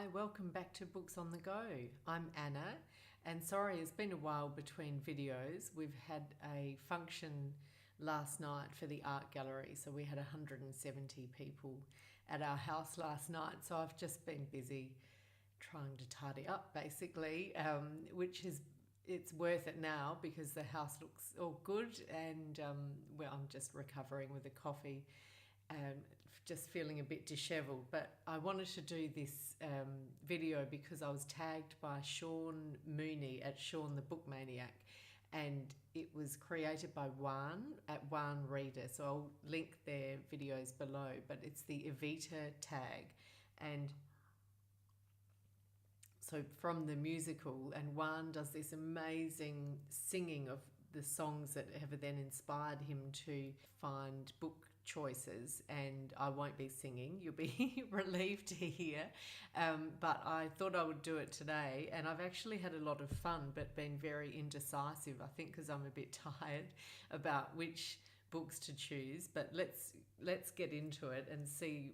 Hi, welcome back to Books on the Go. I'm Anna, and sorry it's been a while between videos. We've had a function last night for the art gallery, so we had 170 people at our house last night, so I've just been busy trying to tidy up basically, which is it's worth it now because the house looks all good, and I'm just recovering with a coffee. Just feeling a bit dishevelled, but I wanted to do this video because I was tagged by Sean Mooney at Sean the Book Maniac, and it was created by Waugh at Waugh Reader, so I'll link their videos below, but it's the Evita tag, and so from the musical, and Waugh does this amazing singing of the songs that have then inspired him to find book choices, and I won't be singing, you'll be relieved to hear, but I thought I would do it today, and I've actually had a lot of fun but been very indecisive, I think because I'm a bit tired about which books to choose, but let's get into it and see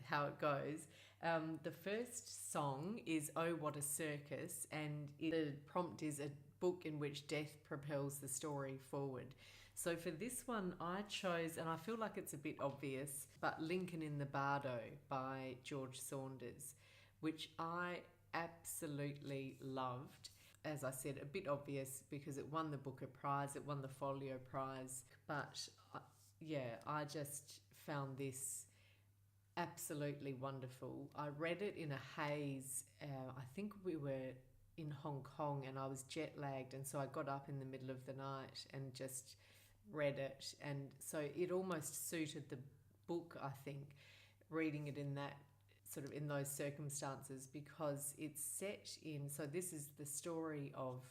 how it goes. The first song is Oh What a Circus, and the prompt is a book in which death propels the story forward. So for this one I chose, and I feel like it's a bit obvious, but Lincoln in the Bardo by George Saunders, which I absolutely loved. As I said, a bit obvious because it won the Booker Prize, it won the Folio Prize, but yeah, I just found this absolutely wonderful. I read it in a haze. I think we were in Hong Kong and I was jet lagged, and so I got up in the middle of the night and just read it, and so it almost suited the book, I think, reading it in that sort of in those circumstances, because it's set in, so this is the story of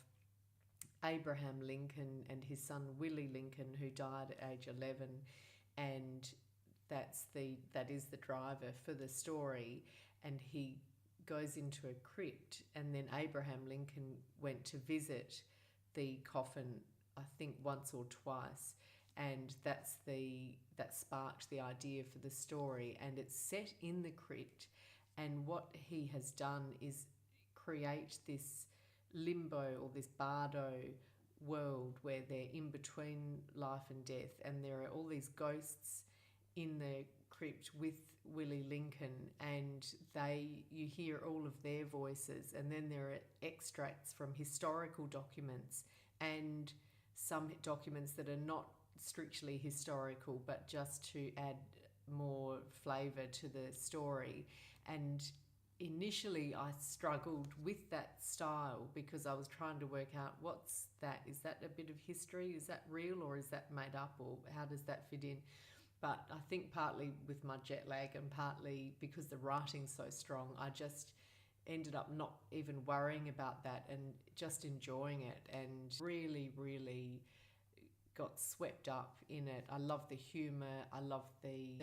Abraham Lincoln and his son Willie Lincoln, who died at age 11, and that is the driver for the story, and he goes into a crypt, and then Abraham Lincoln went to visit the coffin, I think once or twice, and that sparked the idea for the story, and it's set in the crypt, and what he has done is create this limbo or this bardo world where they're in between life and death, and there are all these ghosts in the crypt with Willie Lincoln, and you hear all of their voices, and then there are extracts from historical documents and some documents that are not strictly historical but just to add more flavour to the story. And initially I struggled with that style because I was trying to work out, what's that? Is that a bit of history? Is that real, or is that made up, or how does that fit in? But I think partly with my jet lag and partly because the writing's so strong, I just ended up not even worrying about that and just enjoying it, and really, really got swept up in it. I love the humour, I love the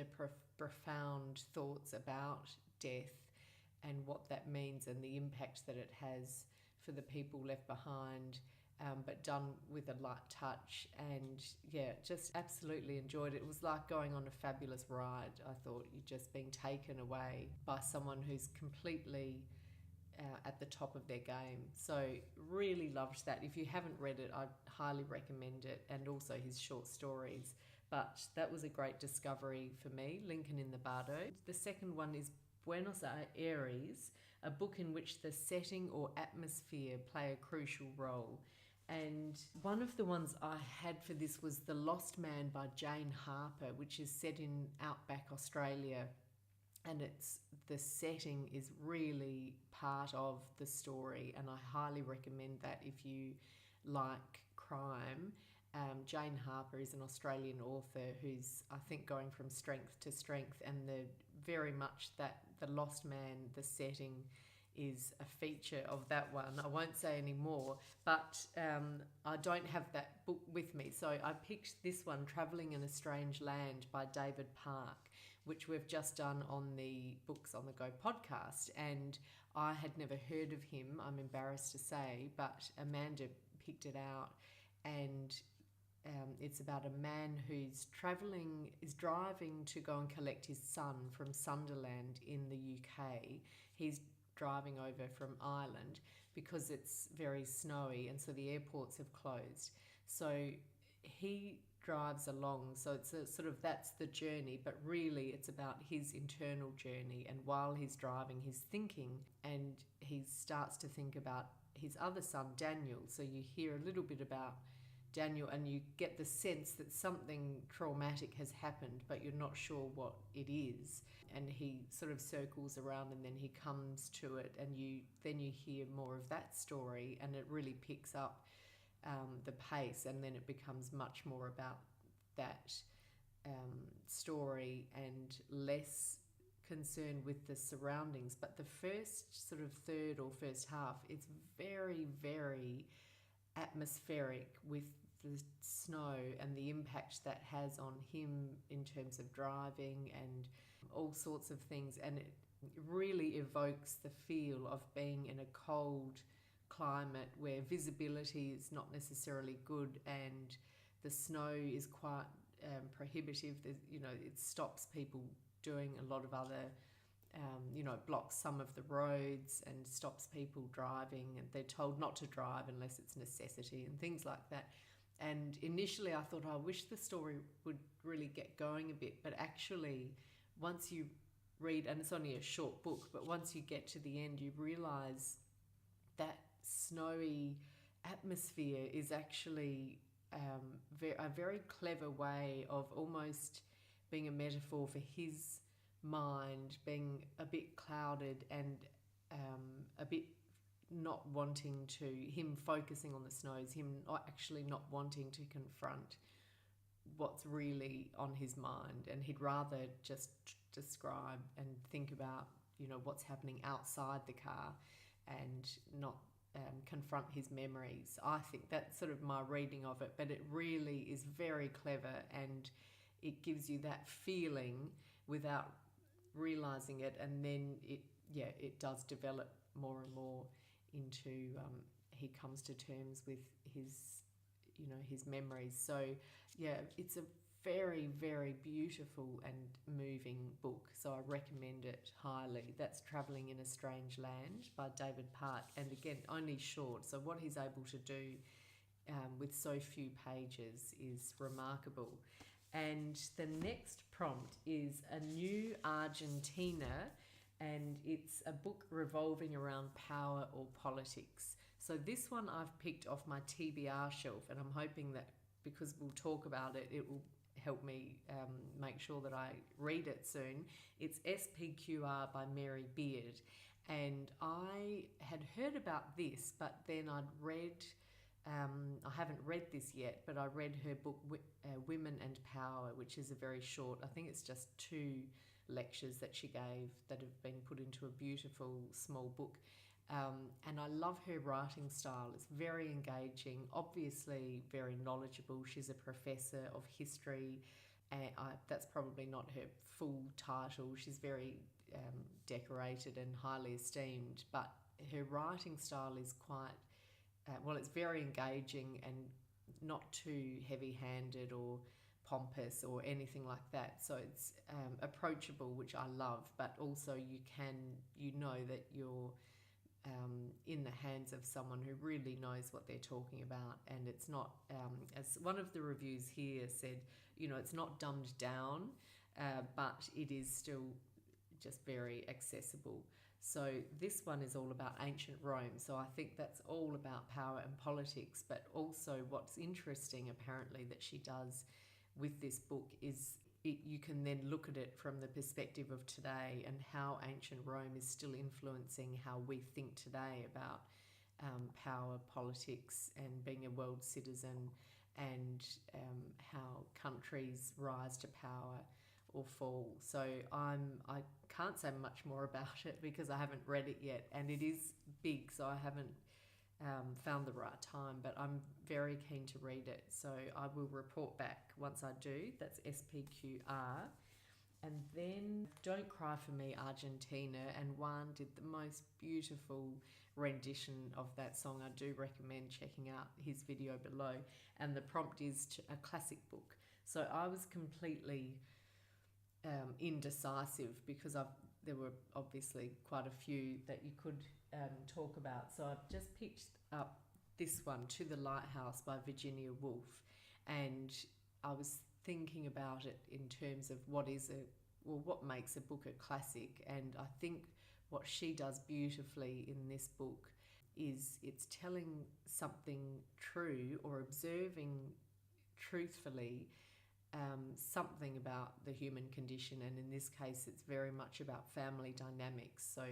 profound thoughts about death and what that means and the impact that it has for the people left behind. But done with a light touch, and yeah, just absolutely enjoyed it. It was like going on a fabulous ride. I thought you're just being taken away by someone who's completely at the top of their game. So really loved that. If you haven't read it, I highly recommend it, and also his short stories. But that was a great discovery for me, Lincoln in the Bardo. The second one is Buenos Aires, a book in which the setting or atmosphere play a crucial role. And one of the ones I had for this was The Lost Man by Jane Harper, which is set in outback Australia, and the setting is really part of the story, and I highly recommend that if you like crime. Jane Harper is an Australian author who's, I think, going from strength to strength, and very much that The Lost Man, the setting, is a feature of that one. I won't say any more, but I don't have that book with me, so I picked this one, Travelling in a Strange Land by David Park, which we've just done on the Books on the Go podcast, and I had never heard of him, I'm embarrassed to say, but Amanda picked it out, and it's about a man who's driving to go and collect his son from Sunderland in the UK. He's driving over from Ireland because it's very snowy and so the airports have closed. So he drives along, so it's a sort of, that's the journey, but really it's about his internal journey. And while he's driving, he's thinking, and he starts to think about his other son Daniel. So you hear a little bit about Daniel and you get the sense that something traumatic has happened, but you're not sure what it is. And he sort of circles around and then he comes to it, and then you hear more of that story, and it really picks up the pace, and then it becomes much more about that story and less concerned with the surroundings. But the first sort of third or first half, it's very, very atmospheric with the snow and the impact that has on him in terms of driving and all sorts of things. And it really evokes the feel of being in a cold climate where visibility is not necessarily good and the snow is quite prohibitive. It stops people doing a lot of other, it blocks some of the roads and stops people driving, and they're told not to drive unless it's necessity and things like that. And initially I thought, I wish the story would really get going a bit, but actually once you read, and it's only a short book, but once you get to the end, you realise that snowy atmosphere is actually a very clever way of almost being a metaphor for his mind being a bit clouded and a bit not wanting to, him focusing on the snows, him actually not wanting to confront what's really on his mind, and he'd rather just describe and think about what's happening outside the car and not confront his memories. I think that's sort of my reading of it, but it really is very clever, and it gives you that feeling without realising it, and then it does develop more and more into he comes to terms with his memories. So it's a very, very beautiful and moving book, so I recommend it highly. That's Travelling in a Strange Land by Davenport, and again, only short, so what he's able to do with so few pages is remarkable. And the next prompt is A New Argentina, and it's a book revolving around power or politics. So this one I've picked off my TBR shelf, and I'm hoping that because we'll talk about it, it will help me make sure that I read it soon. It's SPQR by Mary Beard, and I had heard about this, but then I'd read, I haven't read this yet, but I read her book Women and Power, which is a very short, I think it's just 2 lectures that she gave that have been put into a beautiful small book. And I love her writing style. It's very engaging, obviously very knowledgeable. She's a professor of history, and that's probably not her full title. She's very decorated and highly esteemed, but her writing style is quite, it's very engaging and not too heavy-handed or pompous or anything like that. So it's approachable, which I love, but also you know that you're in the hands of someone who really knows what they're talking about. And it's not, as one of the reviews here said, it's not dumbed down, but it is still just very accessible. So this one is all about ancient Rome. So I think that's all about power and politics, but also what's interesting apparently that she does with this book is you can then look at it from the perspective of today and how ancient Rome is still influencing how we think today about power, politics, and being a world citizen, and how countries rise to power or fall. So I can't say much more about it because I haven't read it yet, and it is big, so I haven't found the right time, but I'm very keen to read it, so I will report back once I do. That's SPQR. And then Don't Cry For Me, Argentina, and Juan did the most beautiful rendition of that song. I do recommend checking out his video below, and the prompt is a classic book. So I was completely indecisive because there were obviously quite a few that you could talk about. So I've just picked up this one, To the Lighthouse by Virginia Woolf, and I was thinking about it in terms of what makes a book a classic. And I think what she does beautifully in this book is it's telling something true or observing truthfully something about the human condition, and in this case it's very much about family dynamics. So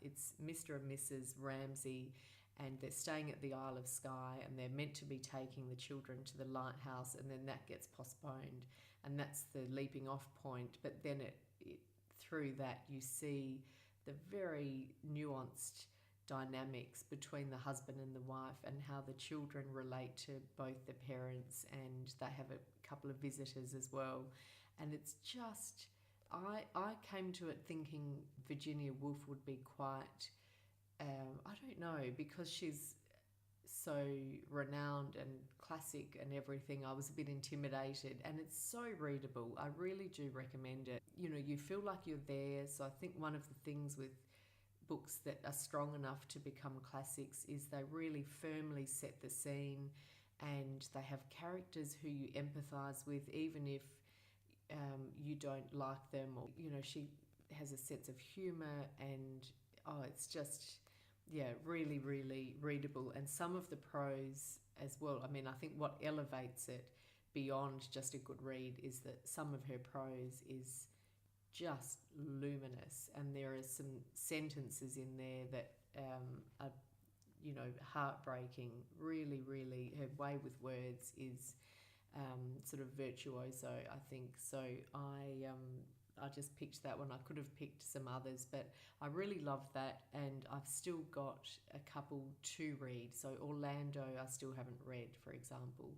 it's Mr. and Mrs. Ramsay, and they're staying at the Isle of Skye, and they're meant to be taking the children to the Lighthouse, and then that gets postponed, and that's the leaping off point. But then through that you see the very nuanced dynamics between the husband and the wife, and how the children relate to both the parents, and they have a couple of visitors as well. And it's just, I came to it thinking Virginia Woolf would be quite, I don't know, because she's so renowned and classic and everything, I was a bit intimidated, and it's so readable. I really do recommend it. You know, you feel like you're there. So I think one of the things with books that are strong enough to become classics is they really firmly set the scene, and they have characters who you empathise with, even if you don't like them, or, you know, she has a sense of humour, and it's just, yeah, really, really readable. And some of the prose as well. I mean, I think what elevates it beyond just a good read is that some of her prose is just luminous, and there are some sentences in there that are, you know, heartbreaking. Really, really, her way with words is sort of virtuoso, I think. So I just picked that one. I could have picked some others, but I really love that, and I've still got a couple to read. So Orlando I still haven't read, for example,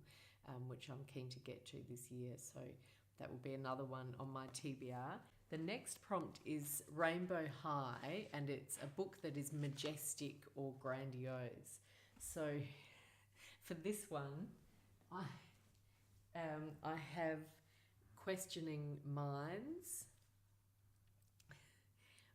which I'm keen to get to this year. So that will be another one on my TBR. The next prompt is Rainbow High, and it's a book that is majestic or grandiose. So for this one, I have Questioning Minds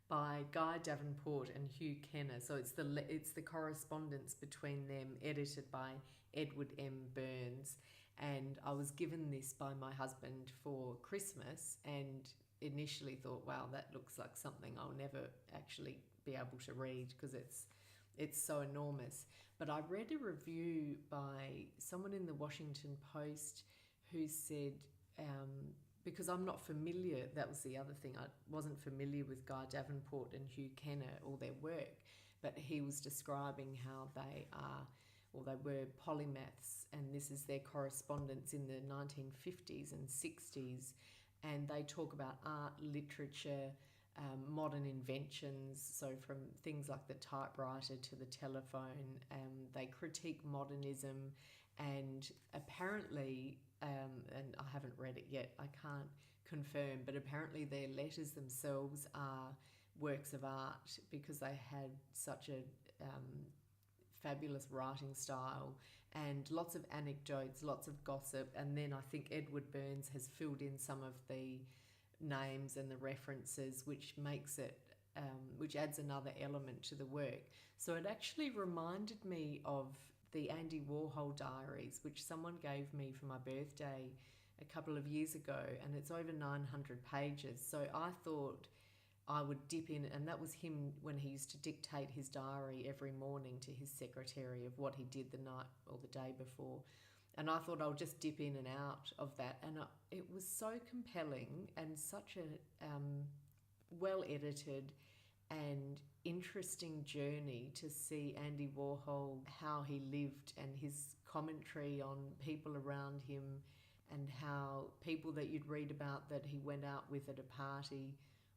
by Guy Davenport and Hugh Kenner. So it's the correspondence between them, edited by Edward M. Burns. And I was given this by my husband for Christmas, and initially thought, wow, that looks like something I'll never actually be able to read because it's so enormous. But I read a review by someone in the Washington Post who said, because I'm not familiar, that was the other thing, I wasn't familiar with Guy Davenport and Hugh Kenner or their work, but he was describing how they were polymaths, and this is their correspondence in the 1950s and 60s, and they talk about art, literature, modern inventions, so from things like the typewriter to the telephone. They critique modernism, and apparently, and I haven't read it yet, I can't confirm, but apparently their letters themselves are works of art because they had such a fabulous writing style, and lots of anecdotes, lots of gossip. And then I think Edward Burns has filled in some of the names and the references, which makes it, which adds another element to the work. So it actually reminded me of the Andy Warhol diaries, which someone gave me for my birthday a couple of years ago, and it's over 900 pages. So I thought I would dip in, and that was him when he used to dictate his diary every morning to his secretary of what he did the night or the day before. And I thought I'll just dip in and out of that. And it was so compelling and such a well-edited and interesting journey to see Andy Warhol, how he lived, and his commentary on people around him, and how people that you'd read about that he went out with at a party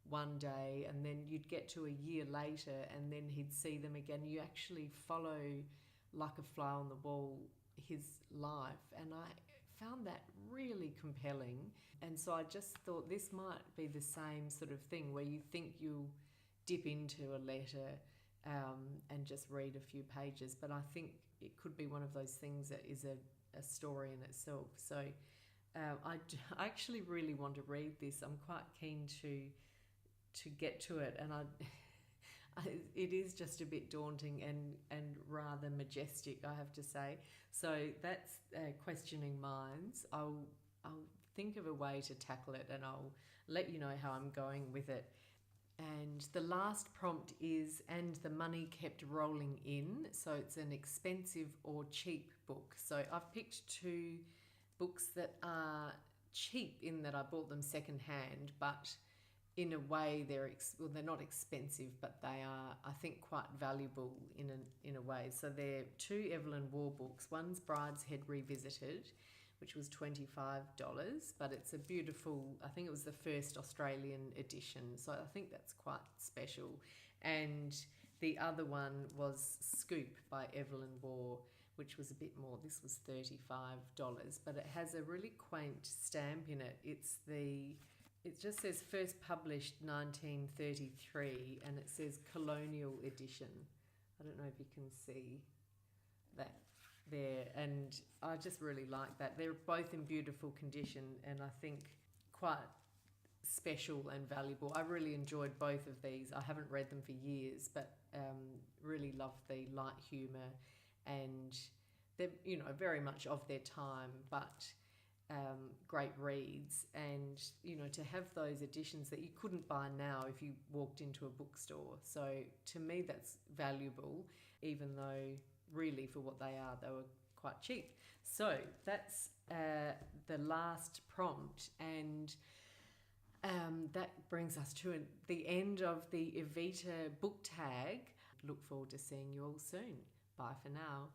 one day, and then you'd get to a year later and then he'd see them again. You actually follow, like a fly on the wall, his life, and I found that really compelling. And so I just thought this might be the same sort of thing where you think you'll dip into a letter and just read a few pages, but I think it could be one of those things that is a story in itself. So I actually really want to read this. I'm quite keen to to get to it, and it is just a bit daunting and rather majestic, I have to say. So that's questioning minds. I'll think of a way to tackle it, and I'll let you know how I'm going with it. And the last prompt is, and the money kept rolling in. So it's an expensive or cheap book. So I've picked 2 books that are cheap in that I bought them secondhand, but in a way they're not expensive, but they are, I think, quite valuable in a way. So they're 2 Evelyn Waugh books. One's Brideshead Revisited, which was $25, but it's a beautiful, I think it was the first Australian edition, so I think that's quite special. And the other one was Scoop by Evelyn Waugh, which was a bit more. This was $35, but it has a really quaint stamp in it. It just says first published 1933, and it says colonial edition. I don't know if you can see that there, and I just really like that. They're both in beautiful condition, and I think quite special and valuable. I really enjoyed both of these. I haven't read them for years, but really love the light humour, and they're, you know, very much of their time, but great reads. And, you know, to have those editions that you couldn't buy now if you walked into a bookstore. So to me, that's valuable, even though really for what they are, they were quite cheap. So that's the last prompt, and that brings us to the end of the Evita Book Tag. Look forward to seeing you all soon. Bye for now.